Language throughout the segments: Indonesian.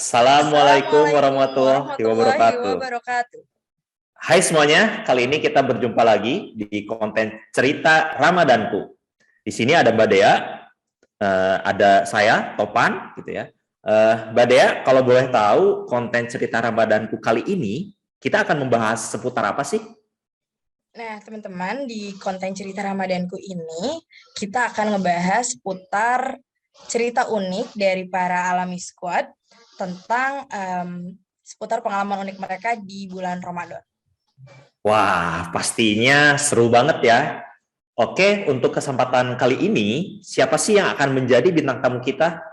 Assalamualaikum Assalamualaikum warahmatullahi warahmatullahi wabarakatuh. wabarakatuh. Hai semuanya, kali ini kita berjumpa lagi di konten cerita Ramadanku. Di sini ada Mbak Dea, ada saya Topan, gitu ya. Mbak Dea, kalau boleh tahu konten cerita Ramadanku kali ini kita akan membahas seputar apa sih? Nah, teman-teman, di konten cerita Ramadanku ini kita akan ngebahas seputar cerita unik dari para Alami Squad tentang seputar pengalaman unik mereka di bulan Ramadan. Wah, pastinya seru banget ya. Oke, untuk kesempatan kali ini, siapa sih yang akan menjadi bintang tamu kita?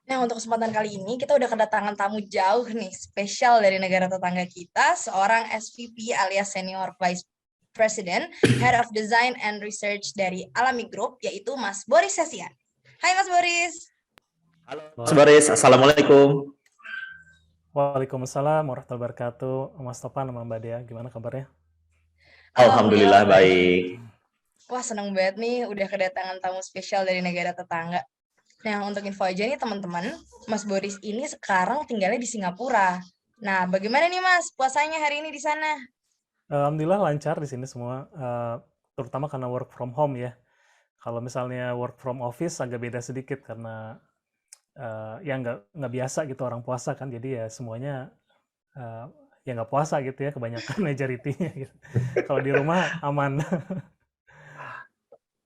Nah, untuk kesempatan kali ini kita udah kedatangan tamu jauh nih, spesial dari negara tetangga kita, seorang SVP alias Senior Vice President, Head of Design and Research dari Alami Group, yaitu Mas Boris Sesian. Hai Mas Boris. Halo Mas Boris, Assalamualaikum. Waalaikumsalam warahmatullahi wabarakatuh. Mas Topan sama Mbak Dea, gimana kabarnya? Alhamdulillah baik. Wah, seneng banget nih udah kedatangan tamu spesial dari negara tetangga. Nah, untuk info aja nih teman-teman, Mas Boris ini sekarang tinggalnya di Singapura. Nah, bagaimana nih Mas puasanya hari ini di sana? Alhamdulillah lancar di sini semua, terutama karena work from home ya. Kalau misalnya work from office agak beda sedikit karena ya nggak biasa gitu orang puasa kan, jadi ya semuanya ya nggak puasa gitu ya kebanyakan majority-nya gitu. Kalau di rumah aman.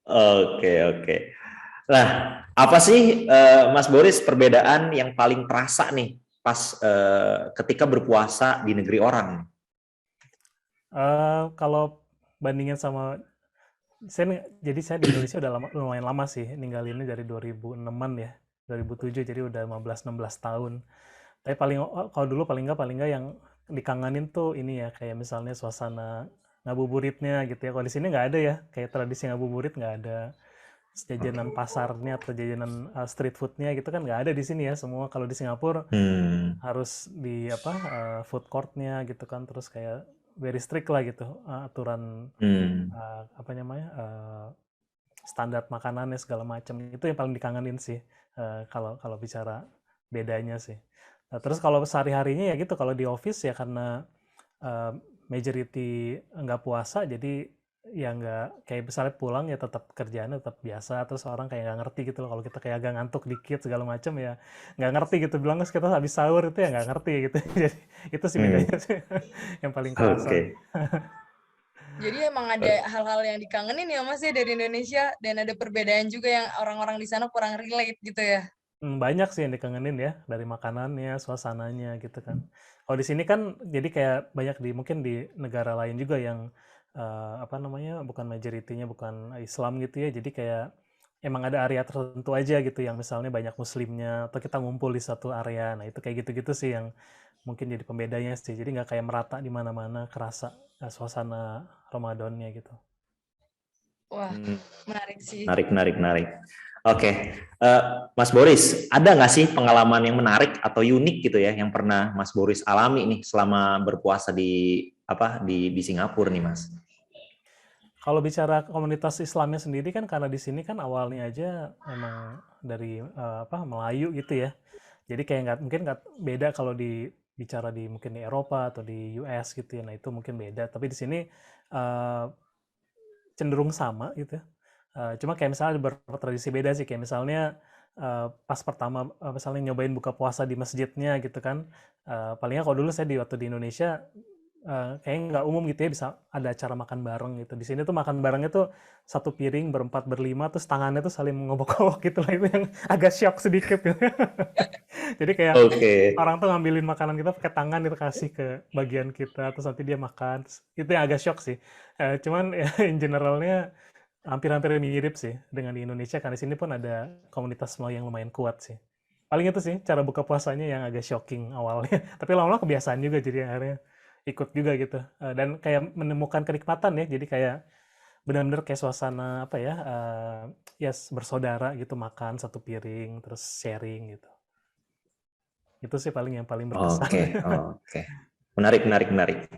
Oke. Nah, apa sih Mas Boris perbedaan yang paling terasa nih pas ketika berpuasa di negeri orang? Kalau bandingin sama jadi saya di Indonesia udah lumayan lama sih, ninggalinnya dari 2006-an ya, 2007, jadi udah 15-16 tahun. Tapi kalau dulu paling nggak yang dikangenin tuh ini ya, kayak misalnya suasana ngabuburitnya gitu ya. Kalau di sini nggak ada ya, kayak tradisi ngabuburit nggak ada. Jajanan pasarnya atau jajanan street foodnya gitu kan nggak ada di sini ya. Semua kalau di Singapura harus di food courtnya gitu kan, terus kayak very strict lah gitu aturan apa namanya standar makanannya segala macam. Itu yang paling dikangenin sih kalau bicara bedanya sih. Nah, terus kalau sehari-harinya ya gitu, kalau di office ya karena majority nggak puasa, jadi ya nggak kayak misalnya pulang ya tetap kerjaannya tetap biasa, terus orang kayak nggak ngerti gitu loh kalau kita kayak agak ngantuk dikit segala macam ya nggak ngerti gitu, bilang kita habis sahur itu ya nggak ngerti gitu. Jadi itu sih bedanya sih yang paling terasa. Jadi emang ada hal-hal yang dikangenin ya Mas ya dari Indonesia, dan ada perbedaan juga yang orang-orang di sana kurang relate gitu ya. Banyak sih yang dikangenin ya, dari makanannya, suasananya gitu kan. Kalau di sini kan jadi kayak banyak mungkin di negara lain juga yang apa namanya, bukan majority-nya bukan Islam gitu ya. Jadi kayak emang ada area tertentu aja gitu yang misalnya banyak muslimnya atau kita ngumpul di satu area. Nah, itu kayak gitu-gitu sih yang mungkin jadi pembedanya sih. Jadi nggak kayak merata di mana-mana kerasa suasana Ramadannya gitu. Wah, menarik sih. Menarik. Oke, Mas Boris, ada nggak sih pengalaman yang menarik atau unik gitu ya yang pernah Mas Boris alami nih selama berpuasa di Singapura nih, Mas? Kalau bicara komunitas Islamnya sendiri kan karena di sini kan awalnya aja emang dari Melayu gitu ya. Jadi kayak mungkin nggak beda kalau bicara mungkin di Eropa atau di US gitu ya. Nah itu mungkin beda. Tapi di sini cenderung sama gitu ya. Cuma kayak misalnya ada beberapa tradisi beda sih, kayak misalnya pas pertama misalnya nyobain buka puasa di masjidnya gitu kan, palingnya kalau dulu saya waktu di Indonesia kayaknya nggak umum gitu ya bisa ada acara makan bareng gitu. Di sini tuh makan barengnya tuh satu piring berempat berlima, terus tangannya tuh saling ngobok-ngobok gitu lah, itu yang agak shock sedikit gitu. Jadi kayak orang tuh ngambilin makanan kita pakai tangan, itu kasih ke bagian kita, terus nanti dia makan. Itu yang agak shock sih. Cuman ya, in generalnya hampir-hampir mirip sih dengan di Indonesia, karena di sini pun ada komunitas Melayu yang lumayan kuat sih. Paling itu sih cara buka puasanya yang agak shocking awalnya, tapi lama-lama kebiasaan juga, jadi akhirnya ikut juga gitu. Dan kayak menemukan kenikmatan ya, jadi kayak benar-benar kayak suasana apa ya, bersaudara gitu, makan satu piring terus sharing gitu. Itu sih yang paling berkesan. Oke. Menarik.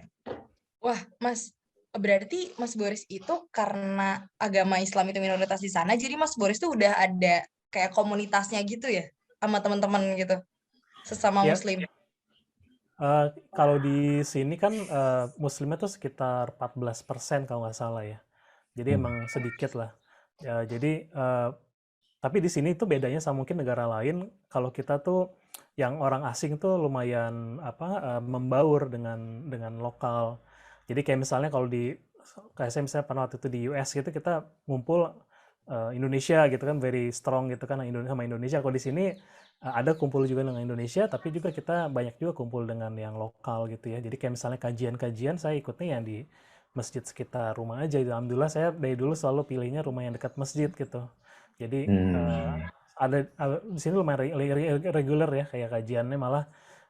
Wah, Mas, berarti Mas Boris itu karena agama Islam itu minoritas di sana, jadi Mas Boris tuh udah ada kayak komunitasnya gitu ya sama teman-teman gitu? sesama Ya, Muslim? kalau di sini kan Muslimnya tuh sekitar 14% kalau nggak salah ya. Jadi emang sedikit lah. Ya, jadi tapi di sini tuh bedanya sama mungkin negara lain. Kalau kita tuh yang orang asing tuh lumayan membaur dengan lokal. Jadi kayak misalnya kalau kayak saya misalnya pernah waktu itu di US gitu kita ngumpul Indonesia gitu kan very strong gitu kan sama Indonesia. Kalau di sini ada kumpul juga dengan Indonesia, tapi juga kita banyak juga kumpul dengan yang lokal gitu ya. Jadi kayak misalnya kajian-kajian saya ikutnya yang di masjid sekitar rumah aja. Alhamdulillah saya dari dulu selalu pilihnya rumah yang dekat masjid gitu. Jadi Hmm. di sini lumayan reguler ya kayak kajiannya, malah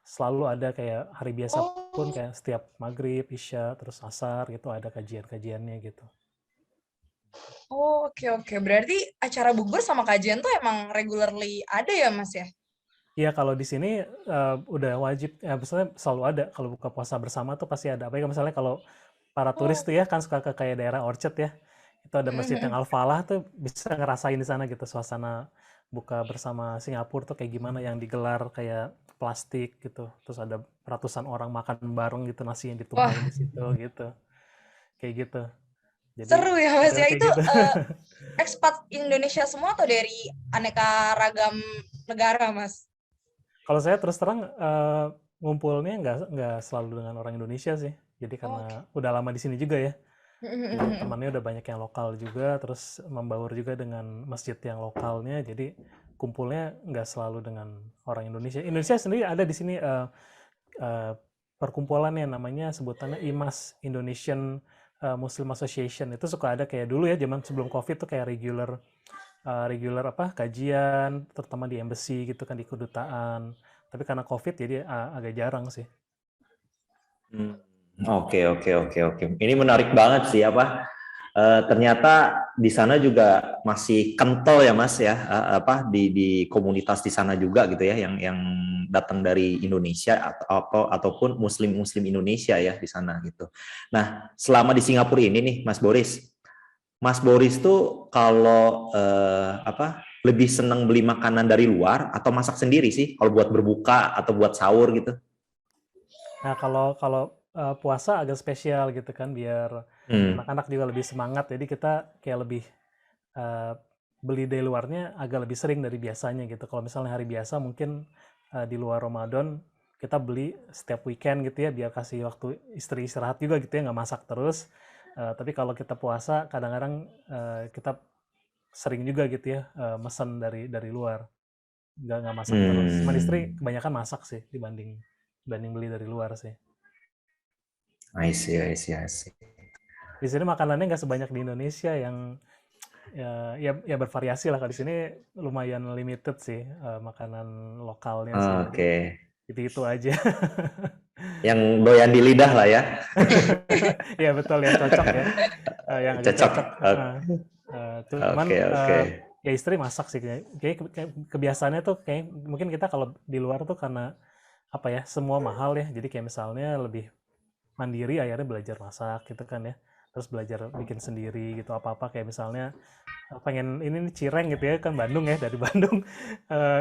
selalu ada kayak hari biasa pun Oh, kayak setiap maghrib, isya, terus asar gitu ada kajian-kajiannya gitu. oh, oke oke. Berarti acara bukber sama kajian tuh emang regularly ada ya, Mas ya? Iya, kalau di sini udah wajib, ya misalnya selalu ada kalau buka puasa bersama tuh pasti ada. Apalagi misalnya kalau para turis Oh, tuh ya kan suka ke kayak daerah Orchard ya, itu ada masjid yang mhm. Al-Falah tuh bisa ngerasain di sana gitu suasana buka bersama Singapura tuh kayak gimana yang digelar kayak plastik gitu, terus ada ratusan orang makan bareng gitu nasi yang Wah, ditumpahin di situ gitu, kayak gitu. Jadi seru ya Mas model ya. kayak Itu gitu. ekspat Indonesia semua atau dari aneka ragam negara, Mas? Kalau saya terus terang ngumpulnya nggak selalu dengan orang Indonesia sih. Jadi Oke. karena udah lama di sini juga ya. Jadi temannya udah banyak yang lokal juga, terus membaur juga dengan masjid yang lokalnya. Jadi kumpulnya nggak selalu dengan orang Indonesia. Indonesia sendiri ada di sini eh, perkumpulan yang namanya sebutannya IMAS, Indonesian Muslim Association. Itu suka ada kayak dulu ya zaman sebelum COVID tuh kayak regular kajian terutama di embassy gitu kan di kedutaan, tapi karena COVID jadi agak jarang sih. Hmm. Oke, oke, oke, oke. Ini menarik banget sih apa? Ternyata di sana juga masih kental ya Mas ya, apa di komunitas di sana juga gitu ya, yang datang dari Indonesia ataupun Muslim Indonesia ya di sana gitu. Nah, selama di Singapura ini nih, Mas Boris tuh kalau apa lebih senang beli makanan dari luar atau masak sendiri sih kalau buat berbuka atau buat sahur gitu? Nah, kalau kalau puasa agak spesial gitu kan biar Hmm. anak-anak juga lebih semangat. Jadi kita kayak lebih eh, beli dari luarnya agak lebih sering dari biasanya gitu. Kalau misalnya hari biasa mungkin di luar Ramadan kita beli setiap weekend gitu ya biar kasih waktu istri istirahat juga gitu ya nggak masak terus. Tapi kalau kita puasa kadang-kadang kita sering juga gitu ya mesen dari luar. Nggak masak terus. Cuman istri Hmm. kebanyakan masak sih dibanding beli dari luar sih. I see, I see, I see. Di sini makanannya nggak sebanyak di Indonesia yang ya bervariasi lah. Kalau di sini lumayan limited sih makanan lokalnya sih. Jadi Oke. itu aja. Yang doyan di lidah lah ya. Ya betul yang cocok ya. Yang agak Cocok. cocok. Cuman Oke, oke. ya istri masak sih kayak kebiasaannya tuh kayak mungkin kita kalau di luar tuh karena apa ya semua mahal ya. Jadi kayak misalnya lebih mandiri akhirnya belajar masak gitu kan ya, terus belajar bikin sendiri gitu apa-apa kayak misalnya pengen ini nih cireng gitu ya kan Bandung ya dari Bandung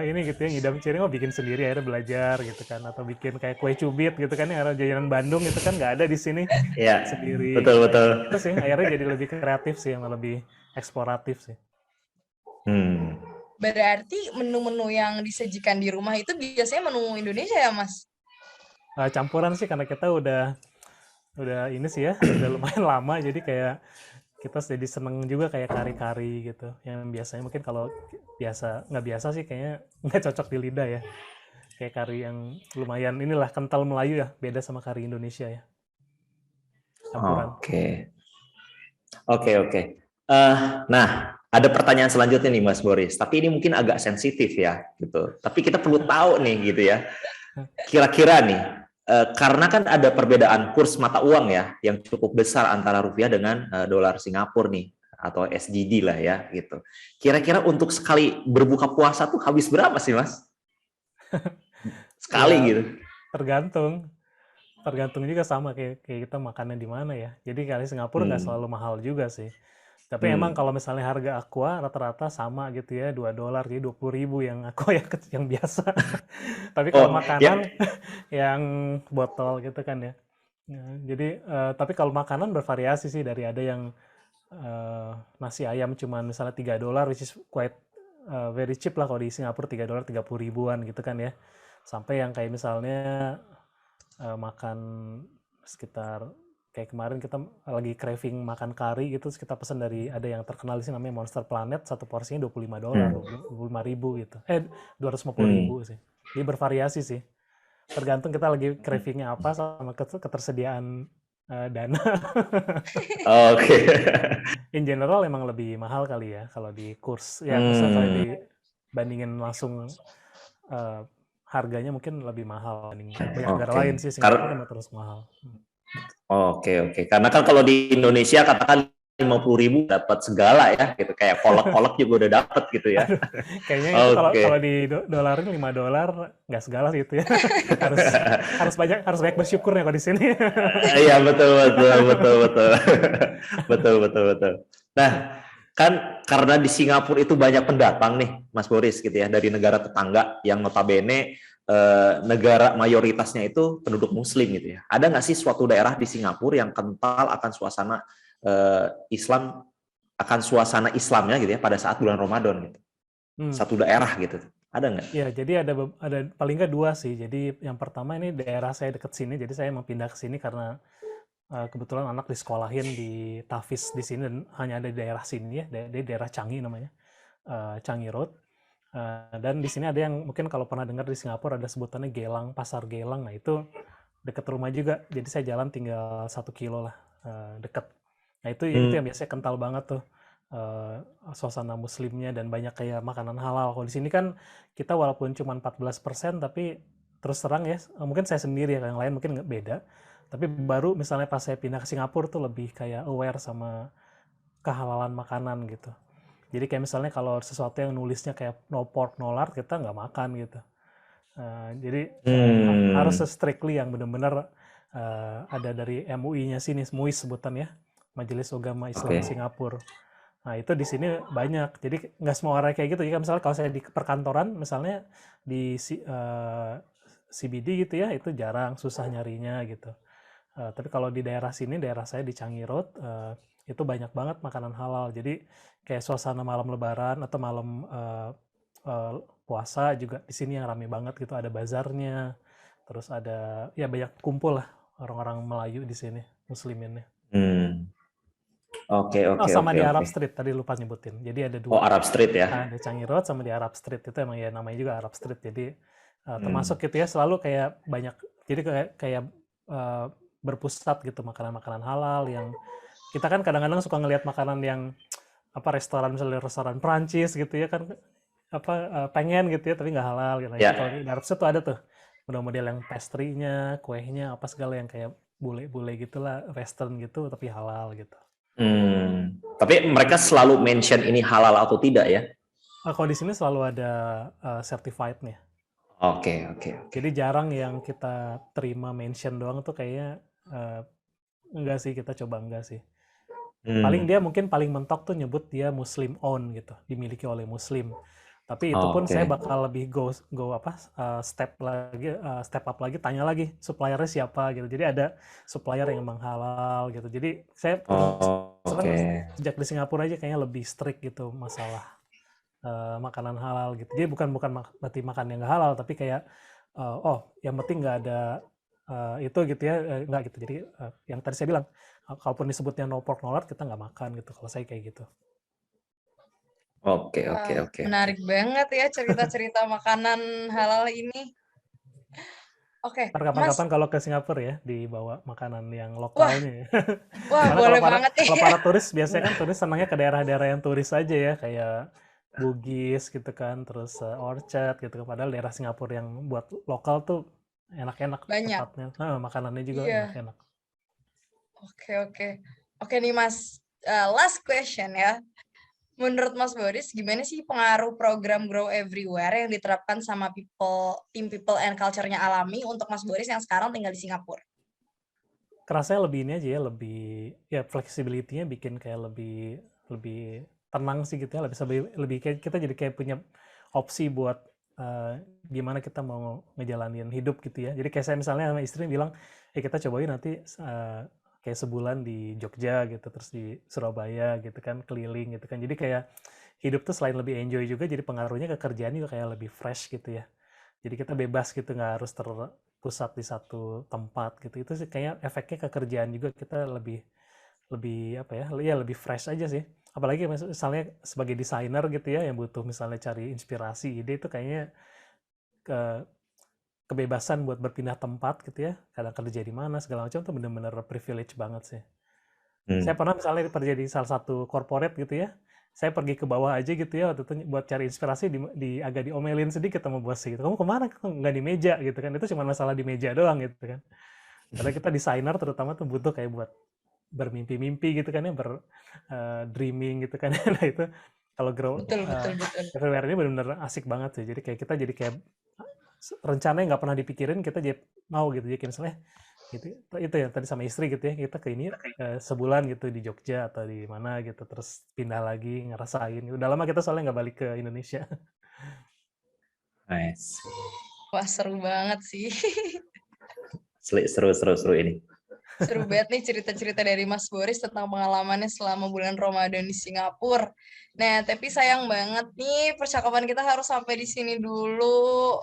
ini gitu ya ngidam cireng bikin sendiri akhirnya belajar gitu kan, atau bikin kayak kue cubit gitu kan ya arah jajanan Bandung itu kan nggak ada di sini, Ya, sendiri betul, kayak betul. gitu sih akhirnya jadi lebih kreatif sih yang lebih eksploratif sih. Hmm. Berarti menu-menu yang disajikan di rumah itu biasanya menu Indonesia ya, Mas? Campuran sih karena kita udah ini sih ya udah lumayan lama jadi kayak kita jadi seneng juga kayak kari-kari gitu yang biasanya mungkin kalau nggak biasa sih kayaknya nggak cocok di lidah ya, kayak kari yang lumayan inilah kental Melayu ya beda sama kari Indonesia ya, campuran. Oke, oke, oke. Nah, ada pertanyaan selanjutnya nih Mas Boris, tapi ini mungkin agak sensitif ya, gitu. Tapi kita perlu tahu nih, gitu ya. Kira-kira nih, karena kan ada perbedaan kurs mata uang ya, yang cukup besar antara rupiah dengan dolar Singapura nih, atau SGD lah ya, gitu. Kira-kira untuk sekali berbuka puasa tuh habis berapa sih Mas? Sekali Ya gitu. tergantung tergantung juga sama kayak kita makannya di mana ya, jadi kali Singapura nggak Hmm. selalu mahal juga sih, Tapi emang kalau misalnya harga aqua rata-rata sama gitu ya, $2, jadi 20.000 yang aqua yang biasa. Tapi kalau Oh, ya. makanan yang botol gitu kan ya. Ya, jadi tapi kalau makanan bervariasi sih, dari ada yang nasi ayam cuma misalnya $3, which is quite very cheap lah kalau di Singapura. $3 30 ribuan gitu kan ya. Sampai yang kayak misalnya makan sekitar kayak kemarin kita lagi craving makan kari gitu, terus kita pesan dari ada yang terkenal di sini namanya Monster Planet, satu porsinya $25, 25.000 gitu. 250.000 sih. Jadi bervariasi sih. Tergantung kita lagi cravingnya apa sama ketersediaan dana. Oke. In general emang lebih mahal kali ya kalau di kurs. Ya, maksudnya kalau dibandingin langsung harganya mungkin lebih mahal dibanding banyak negara Oke. lain sih. Singapura emang terus mahal. Oke. Karena kan kalau di Indonesia katakan 50.000 dapat segala ya, gitu. Kayak kolak-kolak juga udah dapat gitu ya. Kayaknya itu Oke. kalau di dolarin $5 nggak segala sih itu ya. harus banyak bersyukurnya kalau di sini. Iya, betul. Nah, kan karena di Singapura itu banyak pendatang nih, Mas Boris gitu ya, dari negara tetangga yang notabene negara mayoritasnya itu penduduk Muslim gitu ya. Ada nggak sih suatu daerah di Singapura yang kental akan suasana Islam, akan suasana Islamnya gitu ya pada saat bulan Ramadan gitu? Satu daerah gitu, ada nggak? Ya, jadi ada paling nggak 2 sih. Jadi yang pertama ini daerah saya dekat sini, jadi saya emang pindah ke sini karena kebetulan anak disekolahin di Tafiz di sini dan hanya ada di daerah sini ya, di daerah Changi namanya, Changi Road. Dan di sini ada yang mungkin kalau pernah dengar di Singapura ada sebutannya Gelang, Pasar Gelang. Nah itu dekat rumah juga, jadi saya jalan tinggal 1 kilo lah, dekat. Nah itu yang biasanya kental banget tuh suasana muslimnya dan banyak kayak makanan halal. Kalau di sini kan kita walaupun cuma 14%, tapi terus terang ya, mungkin saya sendiri ya, yang lain mungkin beda. Tapi baru misalnya pas saya pindah ke Singapura tuh lebih kayak aware sama kehalalan makanan gitu. Jadi kayak misalnya kalau sesuatu yang nulisnya kayak no pork no lard, kita nggak makan gitu. Jadi harus strictly yang benar-benar ada dari MUI-nya sini, MUIS sebutan ya, Majelis Ugama Islam Singapura. Nah itu di sini banyak, jadi nggak semua orang kayak gitu. Jadi misalnya kalau saya di perkantoran, misalnya di CBD gitu ya, itu jarang, susah nyarinya gitu. Tapi kalau di daerah sini, daerah saya di Changi Road, itu banyak banget makanan halal. Jadi kayak suasana malam Lebaran atau malam puasa juga di sini yang rame banget gitu. Ada bazarnya, terus ada ya banyak kumpul lah orang-orang Melayu di sini, Musliminnya. Oke. Sama di Arab Street tadi lupa nyebutin. Jadi ada 2. Oh, Arab Street ya. Ada Changi Road sama di Arab Street, itu emang ya namanya juga Arab Street. Jadi termasuk gitu ya, selalu kayak banyak. Jadi kayak berpusat gitu makanan-makanan halal yang kita kan kadang-kadang suka ngelihat makanan yang restoran, misalnya restoran Prancis gitu ya kan, pengen gitu ya tapi nggak halal gitu. Ya. Kalau di Arab Street tuh ada tuh model-model yang pastry-nya, kuehnya apa segala yang kayak bule-bule gitulah, western gitu tapi halal gitu. Tapi mereka selalu mention ini halal atau tidak ya? Kalau di sini selalu ada certified-nya. Oke. Jadi jarang yang kita terima mention doang tuh kayaknya enggak sih, kita coba enggak sih. Paling dia mungkin paling mentok tuh nyebut dia Muslim owned gitu, dimiliki oleh Muslim. Tapi itu pun saya bakal lebih step up lagi, tanya lagi suppliernya siapa gitu. Jadi ada supplier yang emang halal gitu. Jadi saya sejak di Singapura aja kayaknya lebih strict gitu masalah makanan halal gitu. Jadi bukan berarti makan yang nggak halal, tapi kayak yang penting nggak ada itu gitu ya, nggak gitu. Jadi yang tadi saya bilang, kalaupun disebutnya no pork no lard, kita nggak makan gitu. Kalau saya kayak gitu. Oke. Menarik banget ya cerita-cerita makanan halal ini. Oke, Kapan-kapan kalau ke Singapura ya, dibawa makanan yang lokalnya. Wah, boleh banget ya. Kalau para turis, biasanya kan turis senangnya ke daerah-daerah yang turis aja ya, kayak Bugis gitu kan, terus Orchard gitu. Padahal daerah Singapura yang buat lokal tuh enak-enak tempatnya. Makanannya juga enak-enak. Oke nih Mas, last question ya. Menurut Mas Boris, gimana sih pengaruh program Grow Everywhere yang diterapkan sama tim People and Culture-nya Alami untuk Mas Boris yang sekarang tinggal di Singapura? Kerasanya lebih ini aja ya, lebih ya flexibility-nya bikin kayak lebih lebih tenang sih gitu ya, lebih kayak kita jadi kayak punya opsi buat gimana kita mau ngejalanin hidup gitu ya. Jadi kayak saya misalnya sama istri bilang, kita cobain nanti kayak sebulan di Jogja gitu, terus di Surabaya gitu kan, keliling gitu kan. Jadi kayak hidup tuh selain lebih enjoy juga, jadi pengaruhnya ke kerjaan juga kayak lebih fresh gitu ya. Jadi kita bebas gitu, nggak harus terpusat di satu tempat gitu. Itu sih kayak efeknya ke kerjaan juga, kita lebih lebih apa ya, ya lebih fresh aja sih. Apalagi misalnya sebagai desainer gitu ya, yang butuh misalnya cari inspirasi, ide itu kayaknya ke kebebasan buat berpindah tempat gitu ya, kadang kerja di mana segala macam tuh bener-bener privilege banget sih. Saya pernah misalnya kerja di salah satu corporate gitu ya, saya pergi ke bawah aja gitu ya waktu itu buat cari inspirasi, agak diomelin sedikit sama bos gitu. Kamu kemana? Kok nggak di meja gitu kan? Itu cuma masalah di meja doang gitu kan. Karena kita desainer terutama tuh butuh kayak buat bermimpi-mimpi gitu kan ya, dreaming gitu kan. Nah itu kalau Betul, betul, betul. everywhere ini benar-benar asik banget sih. Jadi kayak kita jadi kayak rencananya nggak pernah dipikirin, kita jadi mau gitu. Jadi kayak misalnya gitu, itu yang tadi sama istri gitu ya, kita ke ini sebulan gitu di Jogja atau di mana gitu, terus pindah lagi ngerasain. Udah lama kita soalnya nggak balik ke Indonesia. Nice. Wah, seru banget sih. Seru ini. Seru banget nih cerita-cerita dari Mas Boris tentang pengalamannya selama bulan Ramadan di Singapura. Nah, tapi sayang banget nih percakapan kita harus sampai di sini dulu.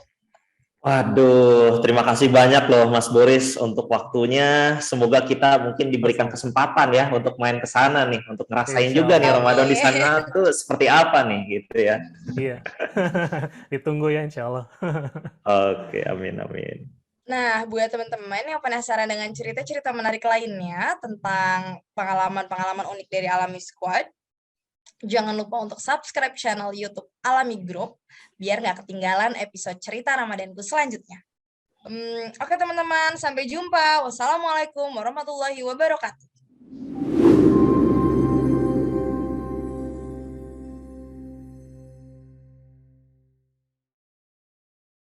Waduh, terima kasih banyak loh Mas Boris untuk waktunya. Semoga kita mungkin diberikan kesempatan ya untuk main ke sana nih, untuk ngerasain juga nih Ramadan di sana tuh seperti apa nih gitu ya. Iya, ditunggu ya insya Allah. Oke, amin. Nah, buat teman-teman yang penasaran dengan cerita-cerita menarik lainnya tentang pengalaman-pengalaman unik dari Alami Squad, jangan lupa untuk subscribe channel YouTube Alami Group biar nggak ketinggalan episode cerita Ramadanku selanjutnya. Oke teman-teman, sampai jumpa. Wassalamualaikum warahmatullahi wabarakatuh.